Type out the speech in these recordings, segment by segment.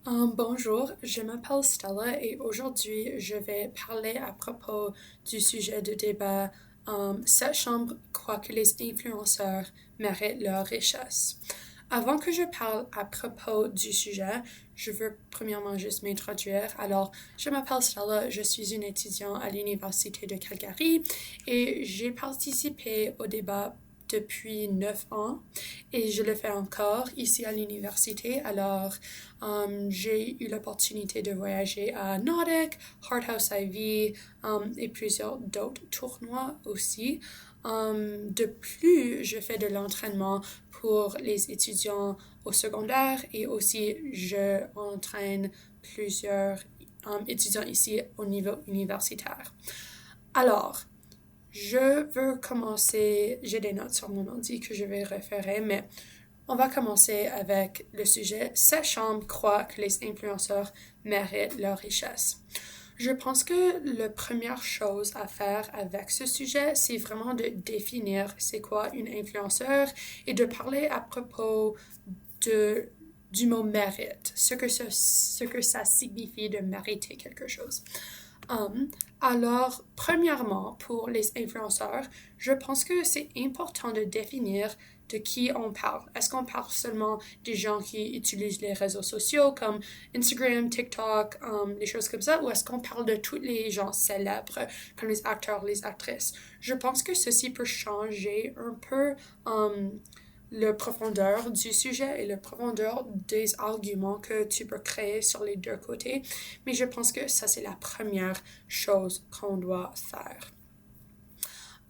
Bonjour, je m'appelle Stella et aujourd'hui je vais parler à propos du sujet de débat. Cette chambre croit que les influenceurs méritent leur richesse. Avant que je parle à propos du sujet, je veux premièrement juste m'introduire. Alors, je m'appelle Stella, je suis une étudiante à l'Université de Calgary et j'ai participé au débat depuis 9 ans et je le fais encore ici à l'université. Alors, j'ai eu l'opportunité de voyager à Nordic, Hardhouse Ivy et plusieurs d'autres tournois aussi. De plus, je fais de l'entraînement pour les étudiants au secondaire et aussi je entraîne plusieurs étudiants ici au niveau universitaire. Alors, je veux commencer, j'ai des notes sur mon ordi que je vais référer, mais on va commencer avec le sujet. Cette chambre croit que les influenceurs méritent leur richesse. Je pense que la première chose à faire avec ce sujet, c'est vraiment de définir c'est quoi une influenceur et de parler à propos du mot mérite, ce que ça signifie de mériter quelque chose. Alors, premièrement, pour les influenceurs, je pense que c'est important de définir de qui on parle. Est-ce qu'on parle seulement des gens qui utilisent les réseaux sociaux comme Instagram, TikTok, des choses comme ça, ou est-ce qu'on parle de tous les gens célèbres comme les acteurs, les actrices? Je pense que ceci peut changer un peu le profondeur du sujet et le profondeur des arguments que tu peux créer sur les deux côtés. Mais je pense que ça, c'est la première chose qu'on doit faire.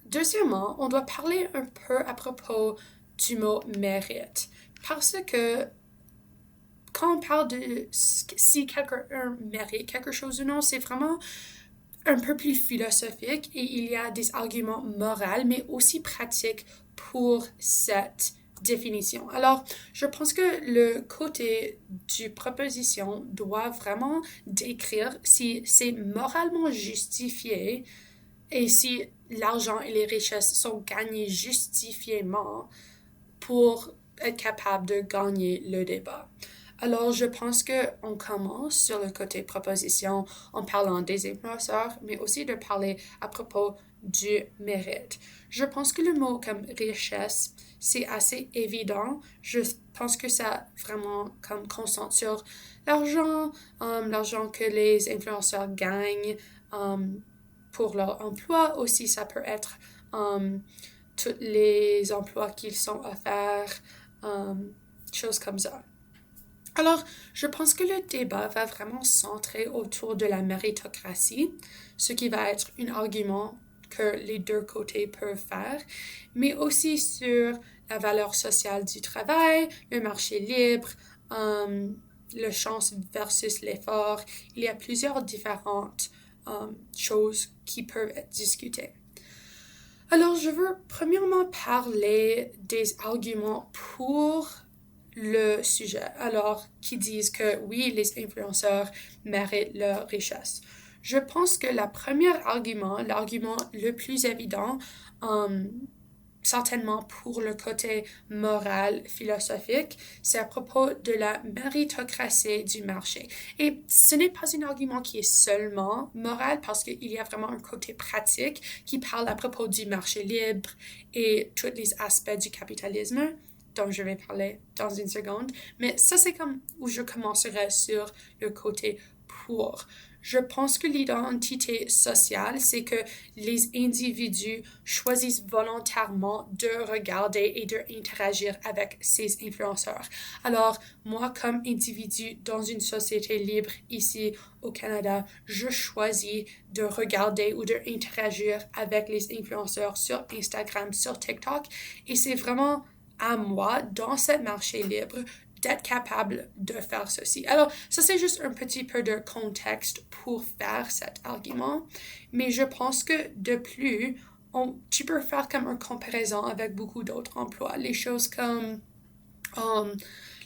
Deuxièmement, on doit parler un peu à propos du mot mérite. Parce que quand on parle de si quelqu'un mérite quelque chose ou non, c'est vraiment un peu plus philosophique et il y a des arguments moraux, mais aussi pratiques pour cette définition. Alors, je pense que le côté du proposition doit vraiment décrire si c'est moralement justifié et si l'argent et les richesses sont gagnés justifiément pour être capable de gagner le débat. Alors, je pense qu'on commence sur le côté proposition en parlant des influenceurs, mais aussi de parler à propos du mérite. Je pense que le mot comme richesse, c'est assez évident. Je pense que ça vraiment comme concentre sur l'argent, l'argent que les influenceurs gagnent pour leur emploi. Aussi, ça peut être tous les emplois qu'ils sont offerts, choses comme ça. Alors, je pense que le débat va vraiment centrer autour de la méritocratie, ce qui va être un argument que les deux côtés peuvent faire, mais aussi sur la valeur sociale du travail, le marché libre, le chance versus l'effort. Il y a plusieurs différentes choses qui peuvent être discutées. Alors, je veux premièrement parler des arguments pour le sujet. Alors, qui disent que oui, les influenceurs méritent leur richesse. Je pense que le premier argument, l'argument le plus évident, certainement pour le côté moral, philosophique, c'est à propos de la méritocratie du marché. Et ce n'est pas un argument qui est seulement moral parce qu'il y a vraiment un côté pratique qui parle à propos du marché libre et tous les aspects du capitalisme dont je vais parler dans une seconde. Mais ça, c'est comme où je commencerai sur le côté pour. Je pense que l'identité sociale, c'est que les individus choisissent volontairement de regarder et d'interagir avec ces influenceurs. Alors, moi, comme individu dans une société libre ici au Canada, je choisis de regarder ou d'interagir avec les influenceurs sur Instagram, sur TikTok. Et c'est vraiment à moi, dans ce marché libre, d'être capable de faire ceci. Alors, ça c'est juste un petit peu de contexte pour faire cet argument, mais je pense que de plus, tu peux faire comme une comparaison avec beaucoup d'autres emplois. Les choses comme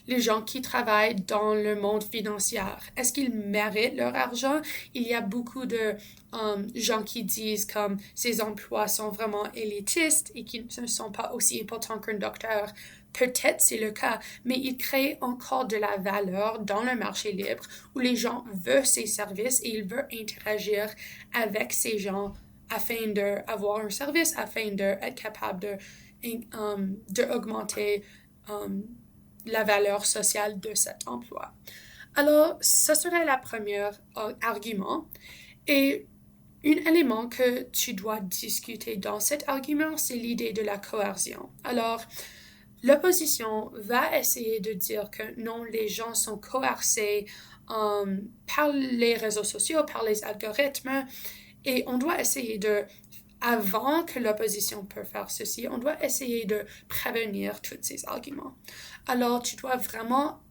les gens qui travaillent dans le monde financier, est-ce qu'ils méritent leur argent? Il y a beaucoup de gens qui disent comme ces emplois sont vraiment élitistes et qui ne sont pas aussi importants qu'un docteur. Peut-être c'est le cas, mais il crée encore de la valeur dans le marché libre où les gens veulent ces services et ils veulent interagir avec ces gens afin d'avoir un service, afin d'être capable d'augmenter la valeur sociale de cet emploi. Alors, ce serait le premier argument. Et un élément que tu dois discuter dans cet argument, c'est l'idée de la coercion. Alors, l'opposition va essayer de dire que non, les gens sont coercés par les réseaux sociaux, par les algorithmes, et on doit essayer avant que l'opposition peut faire ceci, on doit essayer de prévenir tous ces arguments. Alors, tu dois vraiment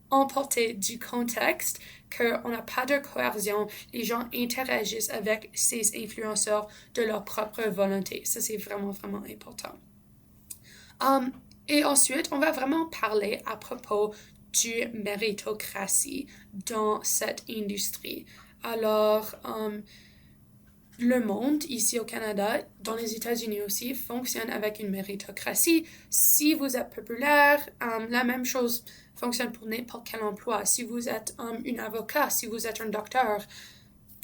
emporter du contexte qu'on n'a pas de coercion, les gens interagissent avec ces influenceurs de leur propre volonté. Ça, c'est vraiment, vraiment important. Et ensuite, on va vraiment parler à propos du méritocratie dans cette industrie. Alors, le monde, ici au Canada, dans les États-Unis aussi, fonctionne avec une méritocratie. Si vous êtes populaire, la même chose fonctionne pour n'importe quel emploi. Si vous êtes un avocat, si vous êtes un docteur,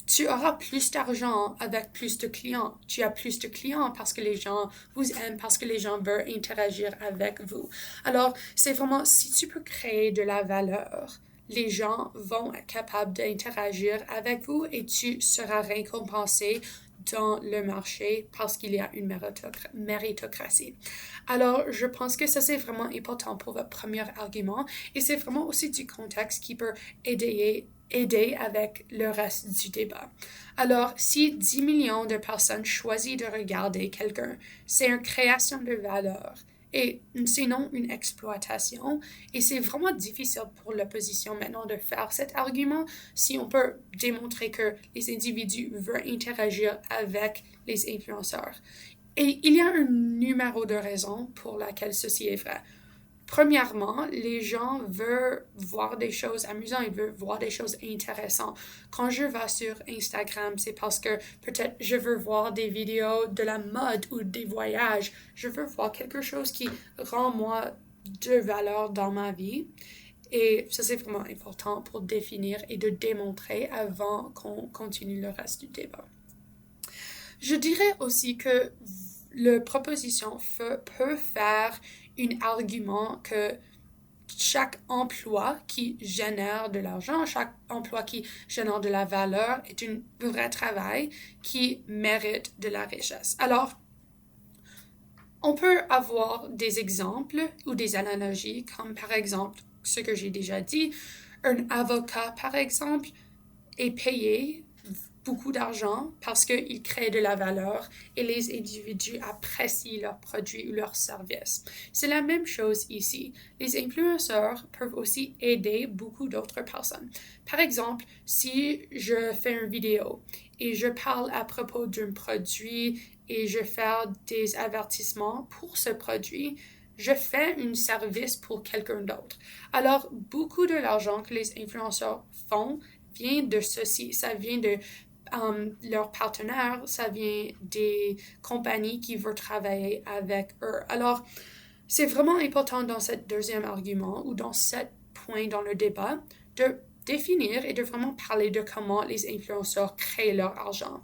tu auras plus d'argent avec plus de clients. Tu as plus de clients parce que les gens vous aiment, parce que les gens veulent interagir avec vous. Alors, c'est vraiment, si tu peux créer de la valeur, les gens vont être capables d'interagir avec vous et tu seras récompensé dans le marché parce qu'il y a une méritocratie. Alors, je pense que ça, c'est vraiment important pour votre premier argument et c'est vraiment aussi du contexte qui peut aider avec le reste du débat. Alors, si 10 millions de personnes choisissent de regarder quelqu'un, c'est une création de valeur et sinon une exploitation. Et c'est vraiment difficile pour l'opposition maintenant de faire cet argument si on peut démontrer que les individus veulent interagir avec les influenceurs. Et il y a un numéro de raisons pour laquelle ceci est vrai. Premièrement, les gens veulent voir des choses amusantes, ils veulent voir des choses intéressantes. Quand je vais sur Instagram, c'est parce que peut-être je veux voir des vidéos de la mode ou des voyages. Je veux voir quelque chose qui rend moi de valeur dans ma vie. Et ça, c'est vraiment important pour définir et de démontrer avant qu'on continue le reste du débat. Je dirais aussi que la proposition peut faire un argument que chaque emploi qui génère de l'argent, chaque emploi qui génère de la valeur est un vrai travail qui mérite de la richesse. Alors, on peut avoir des exemples ou des analogies, comme par exemple ce que j'ai déjà dit, un avocat par exemple est payé beaucoup d'argent parce qu'il crée de la valeur et les individus apprécient leurs produits ou leurs services. C'est la même chose ici. Les influenceurs peuvent aussi aider beaucoup d'autres personnes. Par exemple, si je fais une vidéo et je parle à propos d'un produit et je fais des avertissements pour ce produit, je fais un service pour quelqu'un d'autre. Alors, beaucoup de l'argent que les influenceurs font vient de ceci. Ça vient de leurs partenaires, ça vient des compagnies qui veulent travailler avec eux. Alors, c'est vraiment important dans ce deuxième argument ou dans ce point dans le débat de définir et de vraiment parler de comment les influenceurs créent leur argent.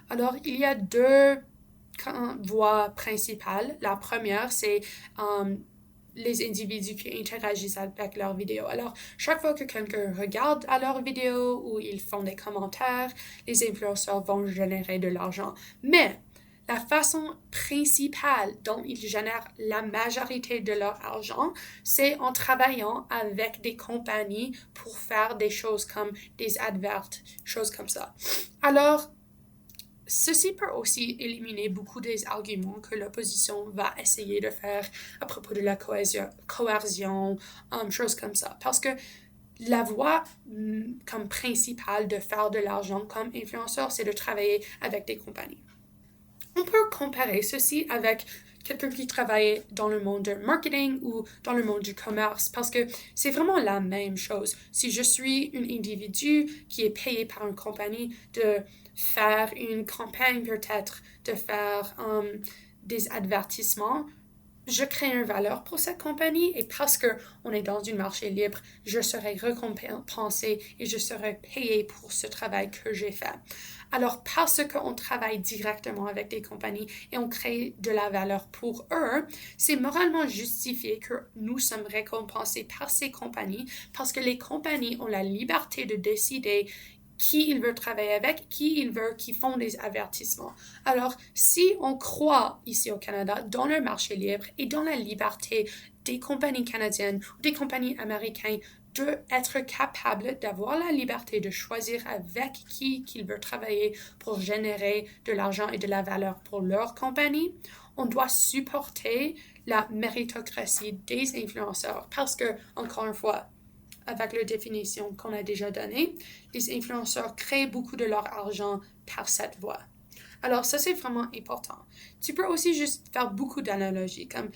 Alors, il y a deux voies principales. La première, c'est les individus qui interagissent avec leurs vidéos. Alors, chaque fois que quelqu'un regarde à leurs vidéos ou ils font des commentaires, les influenceurs vont générer de l'argent. Mais la façon principale dont ils génèrent la majorité de leur argent, c'est en travaillant avec des compagnies pour faire des choses comme des adverts, choses comme ça. Alors, ceci peut aussi éliminer beaucoup des arguments que l'opposition va essayer de faire à propos de la coercion, choses comme ça. Parce que la voie comme principale de faire de l'argent comme influenceur, c'est de travailler avec des compagnies. On peut comparer ceci avec quelqu'un qui travaille dans le monde du marketing ou dans le monde du commerce, parce que c'est vraiment la même chose. Si je suis un individu qui est payé par une compagnie de faire une campagne peut-être, de faire des avertissements, je crée une valeur pour cette compagnie et parce qu'on est dans un marché libre, je serai récompensé et je serai payé pour ce travail que j'ai fait. Alors, parce qu'on travaille directement avec des compagnies et on crée de la valeur pour eux, c'est moralement justifié que nous sommes récompensés par ces compagnies parce que les compagnies ont la liberté de décider qui il veut travailler avec, qui il veut, qui font des avertissements. Alors, si on croit ici au Canada dans le marché libre et dans la liberté des compagnies canadiennes ou des compagnies américaines d'être capables d'avoir la liberté de choisir avec qui qu'ils veulent travailler pour générer de l'argent et de la valeur pour leur compagnie, on doit supporter la méritocratie des influenceurs parce que, encore une fois, avec la définition qu'on a déjà donnée, les influenceurs créent beaucoup de leur argent par cette voie. Alors ça, c'est vraiment important. Tu peux aussi juste faire beaucoup d'analogies, comme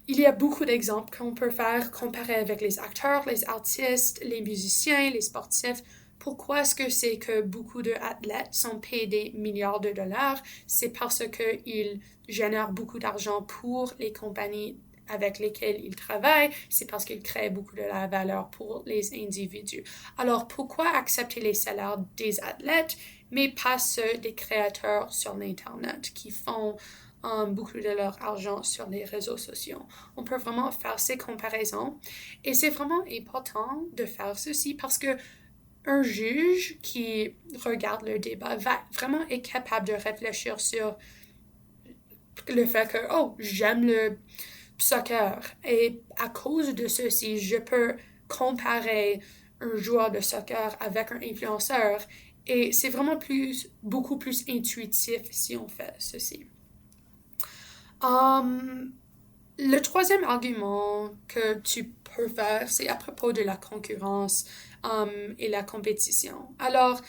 il y a beaucoup d'exemples qu'on peut faire comparer avec les acteurs, les artistes, les musiciens, les sportifs. Pourquoi est-ce que c'est que beaucoup d'athlètes sont payés des milliards de dollars? C'est parce qu'ils génèrent beaucoup d'argent pour les compagnies avec lesquels ils travaillent, c'est parce qu'ils créent beaucoup de la valeur pour les individus. Alors, pourquoi accepter les salaires des athlètes, mais pas ceux des créateurs sur l'Internet qui font beaucoup de leur argent sur les réseaux sociaux? On peut vraiment faire ces comparaisons et c'est vraiment important de faire ceci parce que un juge qui regarde le débat va vraiment être capable de réfléchir sur le fait que, oh, j'aime le soccer. Et à cause de ceci, je peux comparer un joueur de soccer avec un influenceur. Et c'est vraiment beaucoup plus intuitif si on fait ceci. Le troisième argument que tu peux faire, c'est à propos de la concurrence et la compétition. Alors,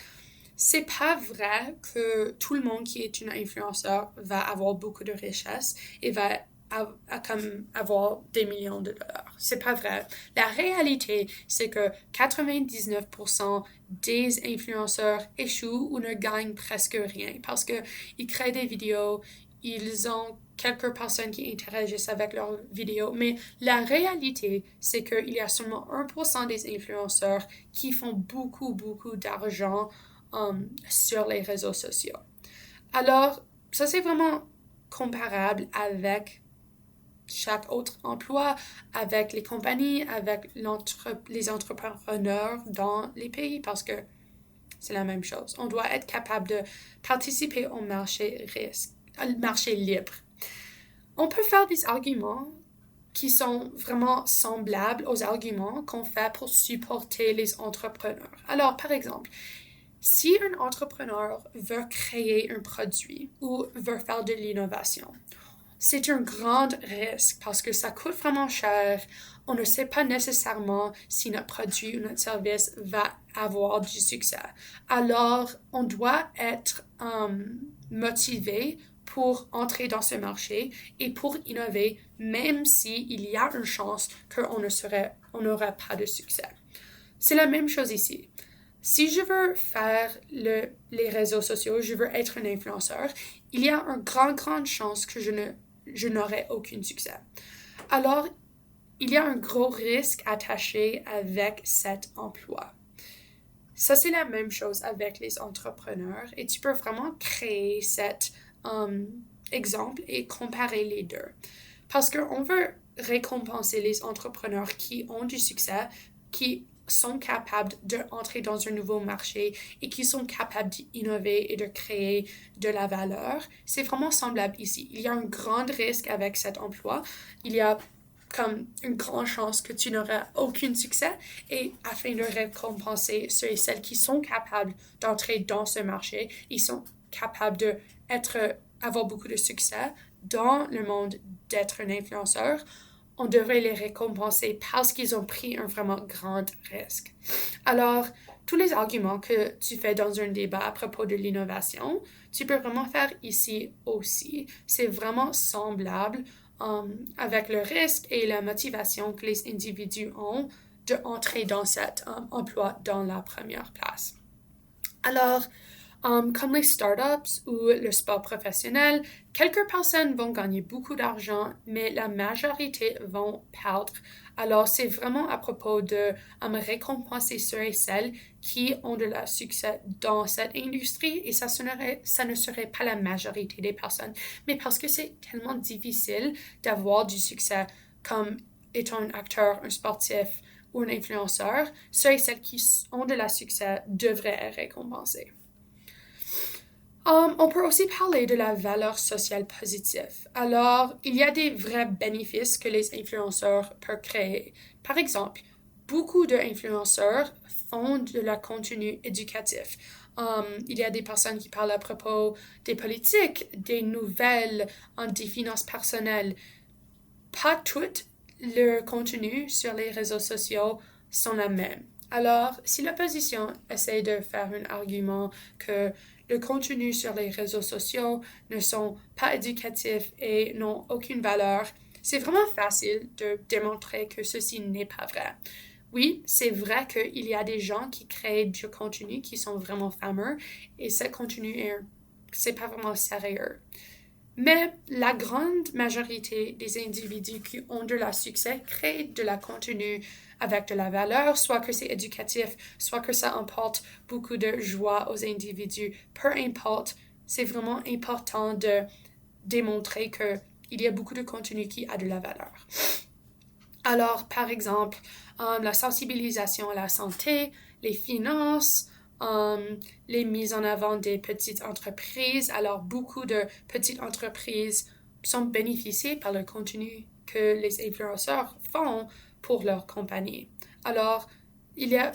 c'est pas vrai que tout le monde qui est un influenceur va avoir beaucoup de richesse et va avoir des millions de dollars. C'est pas vrai. La réalité, c'est que 99% des influenceurs échouent ou ne gagnent presque rien parce que ils créent des vidéos, ils ont quelques personnes qui interagissent avec leurs vidéos, mais la réalité, c'est qu'il y a seulement 1% des influenceurs qui font beaucoup d'argent sur les réseaux sociaux. Alors, ça c'est vraiment comparable avec chaque autre emploi, avec les compagnies, avec les entrepreneurs dans les pays, parce que c'est la même chose. On doit être capable de participer au marché libre. On peut faire des arguments qui sont vraiment semblables aux arguments qu'on fait pour supporter les entrepreneurs. Alors, par exemple, si un entrepreneur veut créer un produit ou veut faire de l'innovation, c'est un grand risque parce que ça coûte vraiment cher. On ne sait pas nécessairement si notre produit ou notre service va avoir du succès. Alors, on doit être motivé pour entrer dans ce marché et pour innover, même s'il y a une chance qu'on n'aura pas de succès. C'est la même chose ici. Si je veux faire les réseaux sociaux, je veux être un influenceur, il y a une grande chance que je n'aurai aucun succès. Alors, il y a un gros risque attaché avec cet emploi. Ça, c'est la même chose avec les entrepreneurs et tu peux vraiment créer cet exemple et comparer les deux. Parce qu'on veut récompenser les entrepreneurs qui ont du succès, qui sont capables d'entrer dans un nouveau marché et qui sont capables d'innover et de créer de la valeur. C'est vraiment semblable ici. Il y a un grand risque avec cet emploi. Il y a comme une grande chance que tu n'auras aucun succès et afin de récompenser ceux et celles qui sont capables d'entrer dans ce marché, ils sont capables avoir beaucoup de succès dans le monde d'être un influenceur, on devrait les récompenser parce qu'ils ont pris un vraiment grand risque. Alors, tous les arguments que tu fais dans un débat à propos de l'innovation, tu peux vraiment faire ici aussi. C'est vraiment semblable avec le risque et la motivation que les individus ont d'entrer dans cet emploi dans la première place. Alors, comme les startups ou le sport professionnel, quelques personnes vont gagner beaucoup d'argent, mais la majorité vont perdre. Alors, c'est vraiment à propos de récompenser ceux et celles qui ont de la succès dans cette industrie, et ça ne serait pas la majorité des personnes, mais parce que c'est tellement difficile d'avoir du succès comme étant un acteur, un sportif ou un influenceur, ceux et celles qui ont de la succès devraient être récompensés. On peut aussi parler de la valeur sociale positive. Alors, il y a des vrais bénéfices que les influenceurs peuvent créer. Par exemple, beaucoup d'influenceurs font de la contenu éducatif. Il y a des personnes qui parlent à propos des politiques, des nouvelles, des finances personnelles. Pas tout le contenu sur les réseaux sociaux sont la même. Alors, si l'opposition essaie de faire un argument que le contenu sur les réseaux sociaux ne sont pas éducatifs et n'ont aucune valeur, c'est vraiment facile de démontrer que ceci n'est pas vrai. Oui, c'est vrai qu'il y a des gens qui créent du contenu qui sont vraiment fameux et ce contenu c'est pas vraiment sérieux. Mais la grande majorité des individus qui ont de la succès créent de la contenu avec de la valeur, soit que c'est éducatif, soit que ça apporte beaucoup de joie aux individus. Peu importe, c'est vraiment important de démontrer qu'il y a beaucoup de contenu qui a de la valeur. Alors, par exemple, la sensibilisation à la santé, les finances, les mises en avant des petites entreprises. Alors, beaucoup de petites entreprises sont bénéficiées par le contenu que les influenceurs font pour leur compagnie. Alors, il y a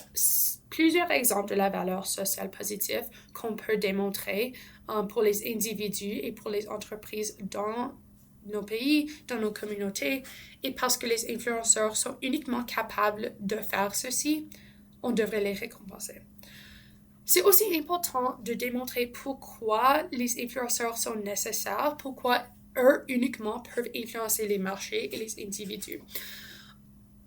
plusieurs exemples de la valeur sociale positive qu'on peut démontrer pour les individus et pour les entreprises dans nos pays, dans nos communautés. Et parce que les influenceurs sont uniquement capables de faire ceci, on devrait les récompenser. C'est aussi important de démontrer pourquoi les influenceurs sont nécessaires, pourquoi eux uniquement peuvent influencer les marchés et les individus.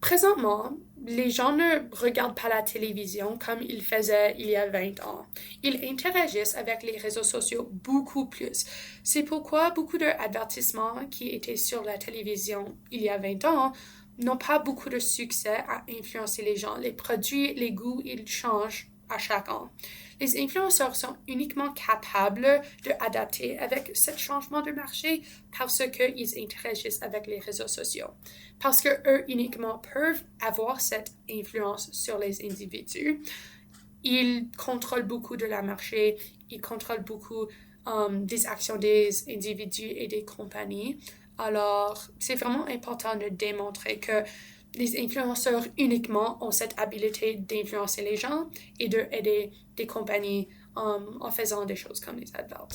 Présentement, les gens ne regardent pas la télévision comme ils faisaient il y a 20 ans. Ils interagissent avec les réseaux sociaux beaucoup plus. C'est pourquoi beaucoup d'avertissements qui étaient sur la télévision il y a 20 ans n'ont pas beaucoup de succès à influencer les gens. Les produits, les goûts, ils changent à chaque an. Les influenceurs sont uniquement capables d'adapter avec ce changement de marché parce qu'ils interagissent avec les réseaux sociaux. Parce qu'eux uniquement peuvent avoir cette influence sur les individus. Ils contrôlent beaucoup de la marché, ils contrôlent beaucoup des actions des individus et des compagnies. Alors, c'est vraiment important de démontrer que les influenceurs uniquement ont cette habileté d'influencer les gens et d'aider des compagnies en faisant des choses comme les adverts.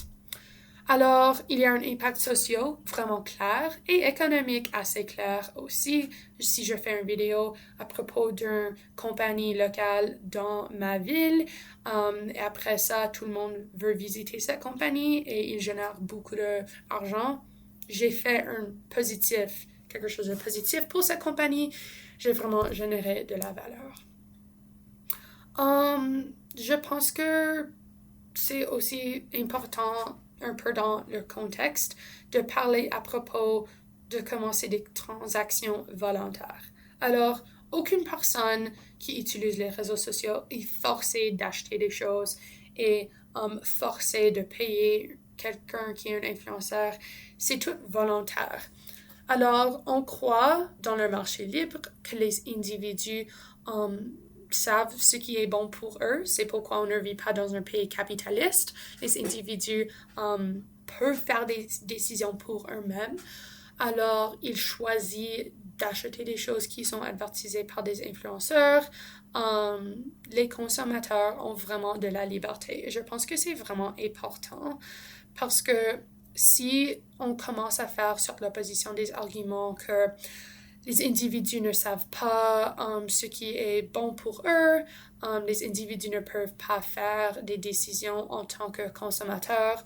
Alors, il y a un impact social vraiment clair et économique assez clair aussi. Si je fais une vidéo à propos d'une compagnie locale dans ma ville, et après ça, tout le monde veut visiter cette compagnie et il génère beaucoup d'argent, j'ai fait quelque chose de positif pour cette compagnie. J'ai vraiment généré de la valeur. Je pense que c'est aussi important un peu dans le contexte de parler à propos de commencer des transactions volontaires. Alors, aucune personne qui utilise les réseaux sociaux est forcée d'acheter des choses et forcée de payer quelqu'un qui est un influenceur. C'est tout volontaire. Alors, on croit dans le marché libre que les individus savent ce qui est bon pour eux. C'est pourquoi on ne vit pas dans un pays capitaliste. Les individus peuvent faire des décisions pour eux-mêmes. Alors, ils choisissent d'acheter des choses qui sont advertisées par des influenceurs. Les consommateurs ont vraiment de la liberté. Et je pense que c'est vraiment important parce que si on commence à faire sur l'opposition des arguments que les individus ne savent pas ce qui est bon pour eux. Les individus ne peuvent pas faire des décisions en tant que consommateurs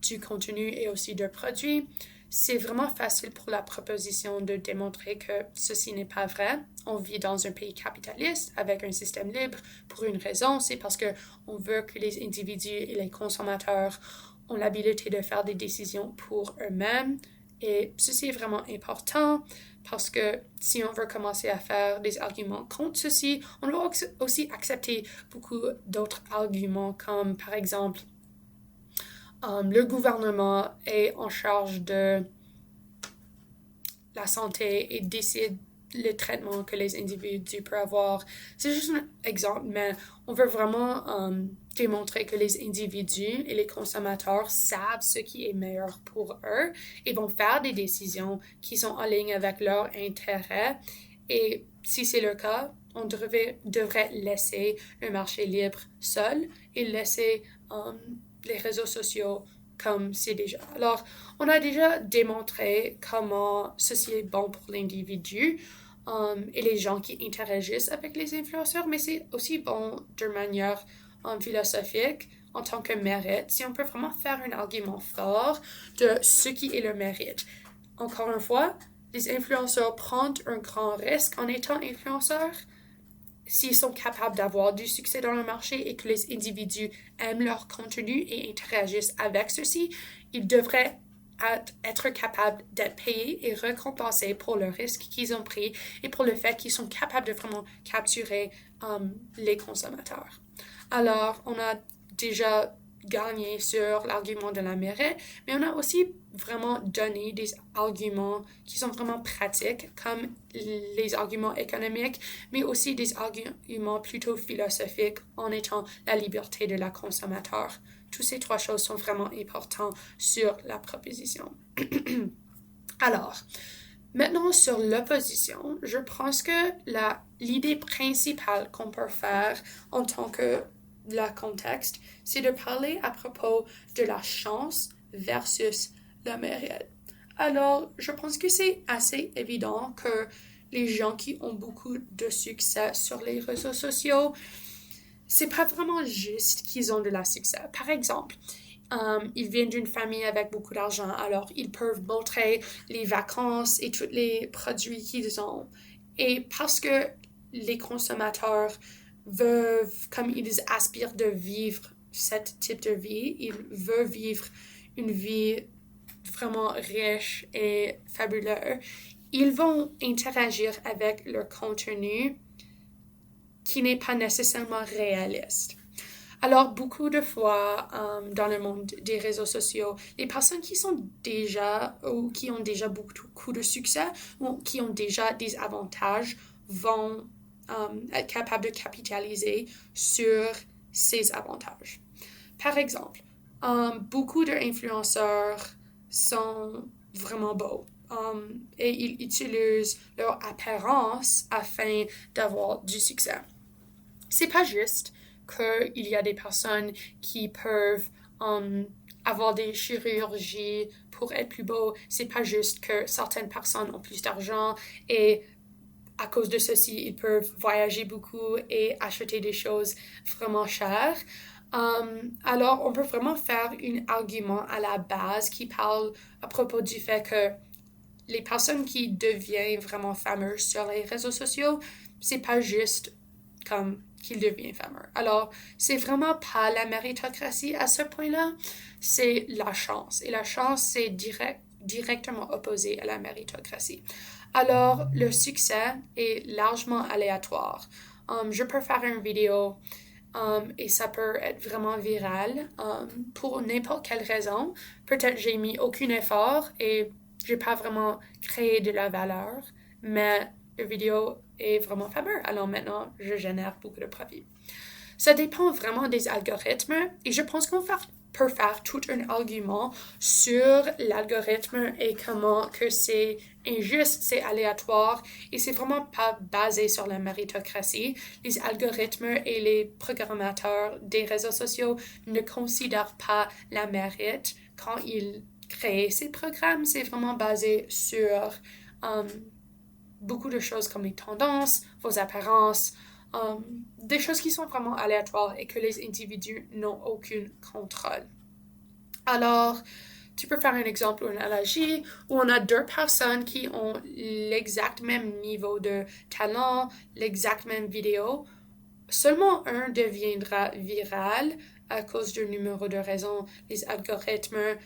du contenu et aussi de produits. C'est vraiment facile pour la proposition de démontrer que ceci n'est pas vrai. On vit dans un pays capitaliste avec un système libre pour une raison, c'est parce qu'on veut que les individus et les consommateurs ont l'habilité de faire des décisions pour eux-mêmes. Et ceci est vraiment important parce que si on veut commencer à faire des arguments contre ceci, on doit aussi accepter beaucoup d'autres arguments comme par exemple le gouvernement est en charge de la santé et décide le traitement que les individus peuvent avoir. C'est juste un exemple, mais on veut vraiment démontrer que les individus et les consommateurs savent ce qui est meilleur pour eux et vont faire des décisions qui sont en ligne avec leurs intérêts. Et si c'est le cas, on devrait laisser le marché libre seul et laisser les réseaux sociaux comme c'est déjà. Alors, on a déjà démontré comment ceci est bon pour l'individu et les gens qui interagissent avec les influenceurs, mais c'est aussi bon de manière philosophique en tant que mérite, si on peut vraiment faire un argument fort de ce qui est le mérite. Encore une fois, les influenceurs prennent un grand risque en étant influenceurs. S'ils sont capables d'avoir du succès dans le marché et que les individus aiment leur contenu et interagissent avec ceci, ils devraient être capables d'être payés et récompensés pour le risque qu'ils ont pris et pour le fait qu'ils sont capables de vraiment capturer les consommateurs. Alors, on a déjà gagné sur l'argument de la mérite, mais on a aussi vraiment donné des arguments qui sont vraiment pratiques, comme les arguments économiques, mais aussi des arguments plutôt philosophiques en étant la liberté de la consommateur. Toutes ces trois choses sont vraiment importantes sur la proposition. Alors, maintenant sur l'opposition, je pense que l'idée principale qu'on peut faire en tant que le contexte, c'est de parler à propos de la chance versus le mérite. Alors, je pense que c'est assez évident que les gens qui ont beaucoup de succès sur les réseaux sociaux, c'est pas vraiment juste qu'ils ont de la succès. Par exemple, ils viennent d'une famille avec beaucoup d'argent, alors ils peuvent montrer les vacances et tous les produits qu'ils ont. Et parce que les consommateurs veulent, comme ils aspirent de vivre ce type de vie, ils veulent vivre une vie vraiment riche et fabuleuse, ils vont interagir avec leur contenu qui n'est pas nécessairement réaliste. Alors, beaucoup de fois, dans le monde des réseaux sociaux, les personnes qui sont déjà ou qui ont déjà beaucoup de succès ou qui ont déjà des avantages vont être capables de capitaliser sur ces avantages. Par exemple, beaucoup d'influenceurs sont vraiment beaux. Et ils utilisent leur apparence afin d'avoir du succès. C'est pas juste qu'il y a des personnes qui peuvent avoir des chirurgies pour être plus beaux. C'est pas juste que certaines personnes ont plus d'argent et à cause de ceci, ils peuvent voyager beaucoup et acheter des choses vraiment chères. Alors, on peut vraiment faire un argument à la base qui parle à propos du fait que les personnes qui deviennent vraiment fameuses sur les réseaux sociaux, c'est pas juste comme qu'ils deviennent fameux. Alors, c'est vraiment pas la méritocratie à ce point-là, c'est la chance. Et la chance, c'est directement opposé à la méritocratie. Alors, le succès est largement aléatoire. Je peux faire une vidéo et ça peut être vraiment viral pour n'importe quelle raison. Peut-être j'ai mis aucun effort et j'ai pas vraiment créé de la valeur, mais la vidéo est vraiment fameuse. Alors maintenant, je génère beaucoup de profit. Ça dépend vraiment des algorithmes et je pense qu'on peut faire tout un argument sur l'algorithme et comment que c'est injuste, c'est aléatoire et c'est vraiment pas basé sur la méritocratie. Les algorithmes et les programmateurs des réseaux sociaux ne considèrent pas la mérite quand ils créent ces programmes. C'est vraiment basé sur beaucoup de choses comme les tendances, vos apparences, des choses qui sont vraiment aléatoires et que les individus n'ont aucun contrôle. Alors, tu peux faire un exemple ou une analogie où on a deux personnes qui ont l'exact même niveau de talent, l'exact même vidéo. Seulement un deviendra viral à cause du numéro de raison, les algorithmes,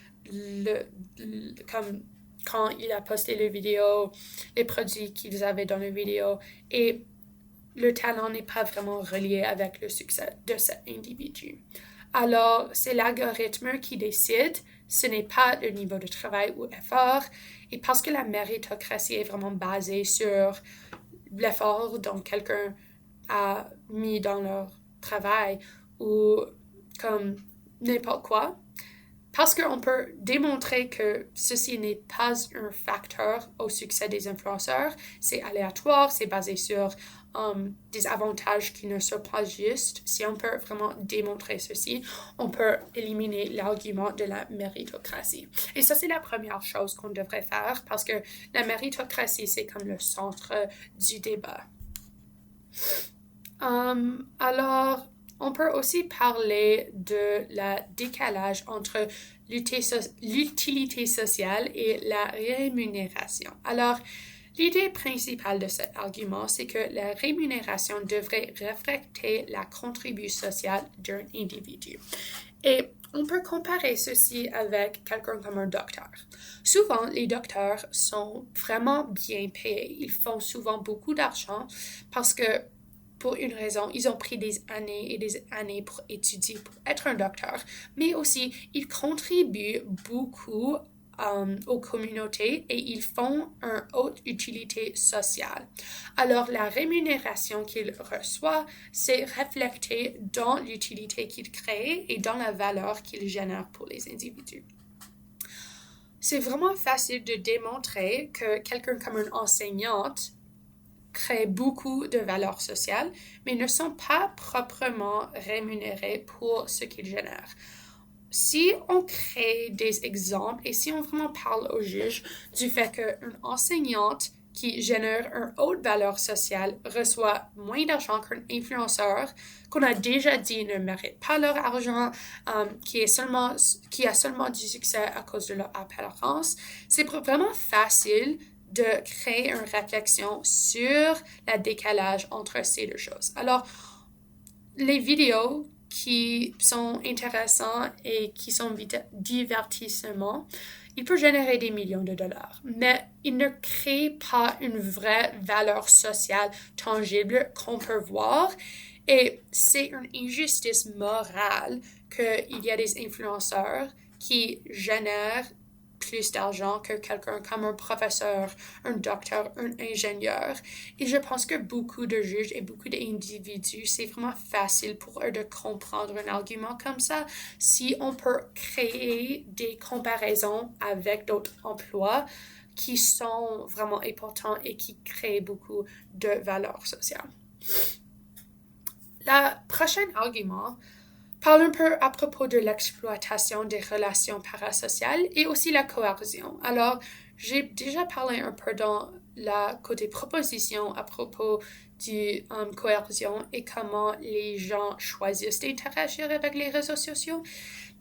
comme quand il a posté les vidéos, les produits qu'ils avaient dans les vidéos, et le talent n'est pas vraiment relié avec le succès de cet individu. Alors, c'est l'algorithme qui décide, ce n'est pas le niveau de travail ou effort, et parce que la méritocratie est vraiment basée sur l'effort dont quelqu'un a mis dans leur travail ou comme n'importe quoi, parce qu'on peut démontrer que ceci n'est pas un facteur au succès des influenceurs, c'est aléatoire, c'est basé sur des avantages qui ne sont pas justes. Si on peut vraiment démontrer ceci, on peut éliminer l'argument de la méritocratie. Et ça, c'est la première chose qu'on devrait faire parce que la méritocratie, c'est comme le centre du débat. Alors, on peut aussi parler de la décalage entre l'utilité sociale et la rémunération. Alors, l'idée principale de cet argument, c'est que la rémunération devrait refléter la contribution sociale d'un individu. Et on peut comparer ceci avec quelqu'un comme un docteur. Souvent, les docteurs sont vraiment bien payés. Ils font souvent beaucoup d'argent parce que pour une raison, ils ont pris des années et des années pour étudier, pour être un docteur, mais aussi ils contribuent beaucoup aux communautés et ils font une haute utilité sociale. Alors, la rémunération qu'ils reçoivent, c'est reflété dans l'utilité qu'ils créent et dans la valeur qu'ils génèrent pour les individus. C'est vraiment facile de démontrer que quelqu'un comme une enseignante créent beaucoup de valeur sociale, mais ne sont pas proprement rémunérés pour ce qu'ils génèrent. Si on crée des exemples et si on vraiment parle aux juges du fait qu'une enseignante qui génère une haute valeur sociale reçoit moins d'argent qu'un influenceur qu'on a déjà dit ne mérite pas leur argent, qui a seulement du succès à cause de leur apparence, c'est vraiment facile de créer une réflexion sur le décalage entre ces deux choses. Alors, les vidéos qui sont intéressantes et qui sont divertissements, ils peuvent générer des millions de dollars, mais ils ne créent pas une vraie valeur sociale tangible qu'on peut voir. Et c'est une injustice morale qu'il y a des influenceurs qui génèrent plus d'argent que quelqu'un comme un professeur, un docteur, un ingénieur. Et je pense que beaucoup de juges et beaucoup d'individus, c'est vraiment facile pour eux de comprendre un argument comme ça si on peut créer des comparaisons avec d'autres emplois qui sont vraiment importants et qui créent beaucoup de valeur sociale. Le prochain argument parle un peu à propos de l'exploitation des relations parasociales et aussi la coercion. Alors, j'ai déjà parlé un peu dans la côté proposition à propos du coercion et comment les gens choisissent d'interagir avec les réseaux sociaux.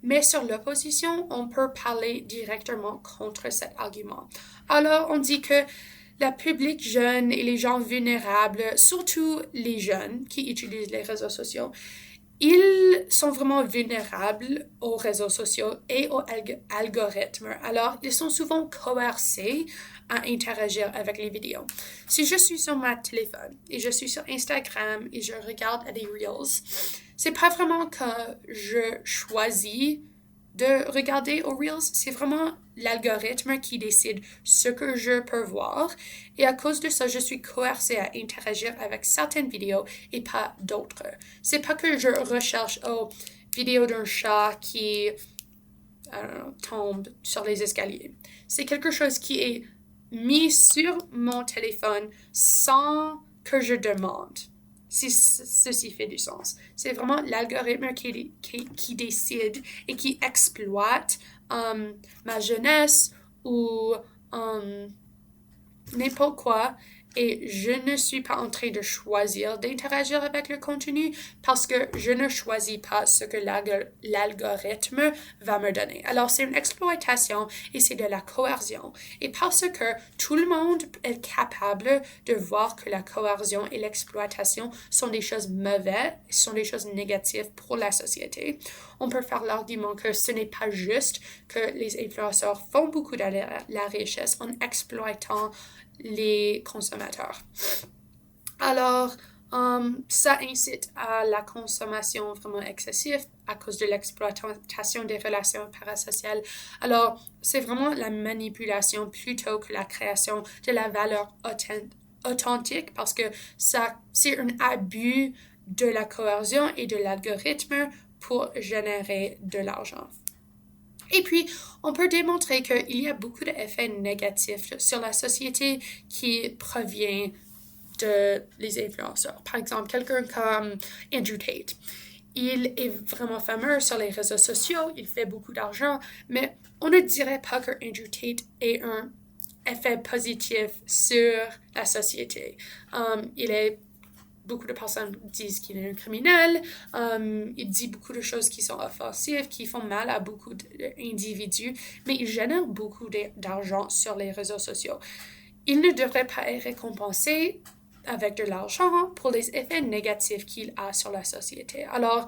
Mais sur l'opposition, on peut parler directement contre cet argument. Alors, on dit que le public jeune et les gens vulnérables, surtout les jeunes qui utilisent les réseaux sociaux, ils sont vraiment vulnérables aux réseaux sociaux et aux algorithmes. Alors, ils sont souvent coercés à interagir avec les vidéos. Si je suis sur mon téléphone et je suis sur Instagram et je regarde des Reels, c'est pas vraiment que je choisis de regarder aux Reels, c'est vraiment l'algorithme qui décide ce que je peux voir. Et à cause de ça, je suis coercée à interagir avec certaines vidéos et pas d'autres. C'est pas que je recherche vidéo d'un chat qui tombe sur les escaliers. C'est quelque chose qui est mis sur mon téléphone sans que je demande. Si ceci fait du sens. C'est vraiment l'algorithme qui décide et qui exploite ma jeunesse ou n'importe quoi et je ne suis pas en train de choisir d'interagir avec le contenu parce que je ne choisis pas ce que l'algorithme va me donner. Alors, c'est une exploitation et c'est de la coercion. Et parce que tout le monde est capable de voir que la coercion et l'exploitation sont des choses mauvaises, sont des choses négatives pour la société, on peut faire l'argument que ce n'est pas juste que les influenceurs font beaucoup de la richesse en exploitant les consommateurs. Alors, ça incite à la consommation vraiment excessive à cause de l'exploitation des relations parasociales. Alors, c'est vraiment la manipulation plutôt que la création de la valeur authentique parce que ça, c'est un abus de la coercion et de l'algorithme pour générer de l'argent. Et puis, on peut démontrer qu'il y a beaucoup d'effets négatifs sur la société qui proviennent de les influenceurs. Par exemple, quelqu'un comme Andrew Tate. Il est vraiment fameux sur les réseaux sociaux, il fait beaucoup d'argent, mais on ne dirait pas que Andrew Tate ait un effet positif sur la société. Beaucoup de personnes disent qu'il est un criminel. Il dit beaucoup de choses qui sont offensives, qui font mal à beaucoup d'individus, mais il génère beaucoup d'argent sur les réseaux sociaux. Il ne devrait pas être récompensé avec de l'argent pour les effets négatifs qu'il a sur la société. Alors,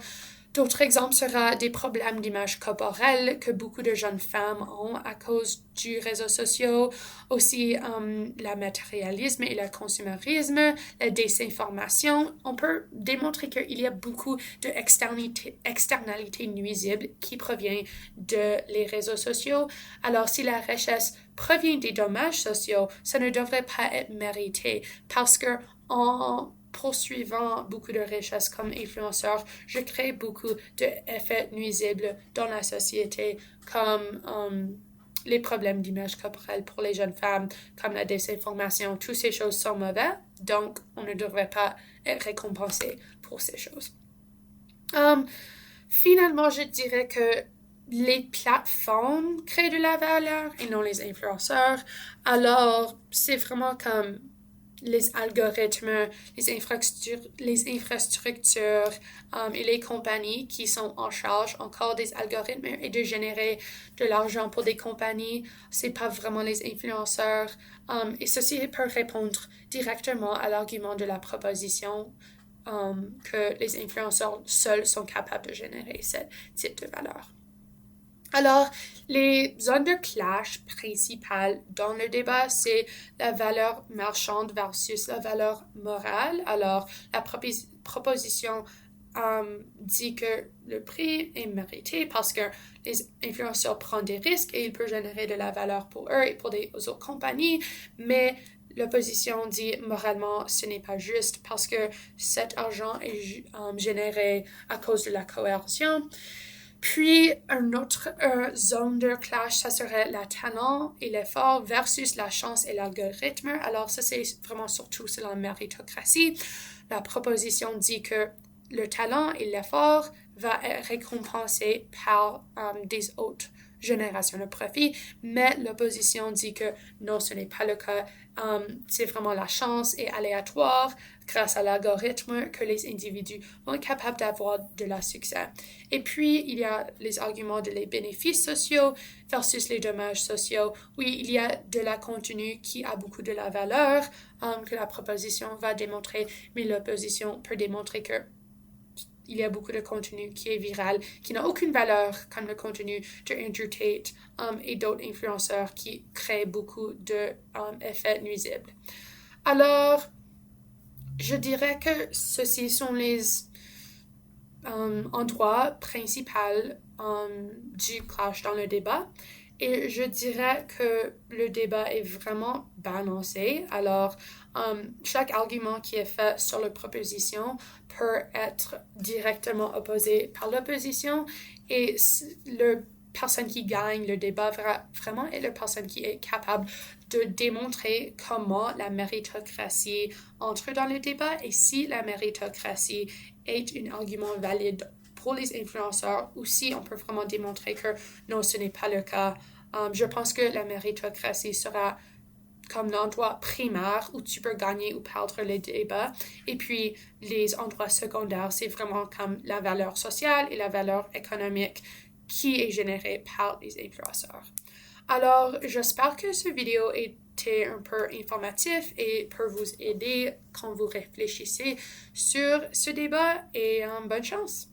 d'autres exemples seraient des problèmes d'image corporelle que beaucoup de jeunes femmes ont à cause du réseau social, aussi le matérialisme et le consumérisme, la désinformation. On peut démontrer qu'il y a beaucoup d'externalités nuisibles qui proviennent de les réseaux sociaux. Alors, si la richesse provient des dommages sociaux, ça ne devrait pas être mérité parce que en poursuivant beaucoup de richesses comme influenceur, je crée beaucoup d'effets nuisibles dans la société comme les problèmes d'image corporelle pour les jeunes femmes, comme la désinformation. Toutes ces choses sont mauvaises, donc on ne devrait pas être récompensé pour ces choses. Finalement, je dirais que les plateformes créent de la valeur et non les influenceurs. Alors, c'est vraiment comme les algorithmes, les infrastructures et les compagnies qui sont en charge encore des algorithmes et de générer de l'argent pour des compagnies. C'est pas vraiment les influenceurs. Et ceci peut répondre directement à l'argument de la proposition que les influenceurs seuls sont capables de générer ce type de valeur. Alors, les zones de clash principales dans le débat, c'est la valeur marchande versus la valeur morale. Alors, la proposition dit que le prix est mérité parce que les influenceurs prennent des risques et ils peuvent générer de la valeur pour eux et pour des autres compagnies, mais l'opposition dit moralement ce n'est pas juste parce que cet argent est généré à cause de la coercion. Puis, une autre zone de clash, ça serait le talent et l'effort versus la chance et l'algorithme. Alors, ça, c'est vraiment surtout sur la méritocratie. La proposition dit que le talent et l'effort va être récompensé par des autres générations de profit, mais l'opposition dit que non, ce n'est pas le cas. C'est vraiment la chance et aléatoire grâce à l'algorithme que les individus vont être capables d'avoir de la succès. Et puis, il y a les arguments de les bénéfices sociaux versus les dommages sociaux. Oui, il y a de la contenu qui a beaucoup de la valeur que la proposition va démontrer, mais l'opposition peut démontrer que il y a beaucoup de contenu qui est viral, qui n'a aucune valeur, comme le contenu de Andrew Tate et d'autres influenceurs qui créent beaucoup d'effets nuisibles. Alors, je dirais que ceux-ci sont les endroits principaux du clash dans le débat. Et je dirais que le débat est vraiment balancé. Alors, chaque argument qui est fait sur la proposition peut être directement opposé par l'opposition et la personne qui gagne le débat vraiment est la personne qui est capable de démontrer comment la méritocratie entre dans le débat et si la méritocratie est un argument valide pour les influenceurs ou si on peut vraiment démontrer que non, ce n'est pas le cas. Je pense que la méritocratie sera comme l'endroit primaire où tu peux gagner ou perdre les débats. Et puis, les endroits secondaires, c'est vraiment comme la valeur sociale et la valeur économique qui est générée par les influenceurs. Alors, j'espère que cette vidéo était un peu informatif et peut vous aider quand vous réfléchissez sur ce débat et bonne chance!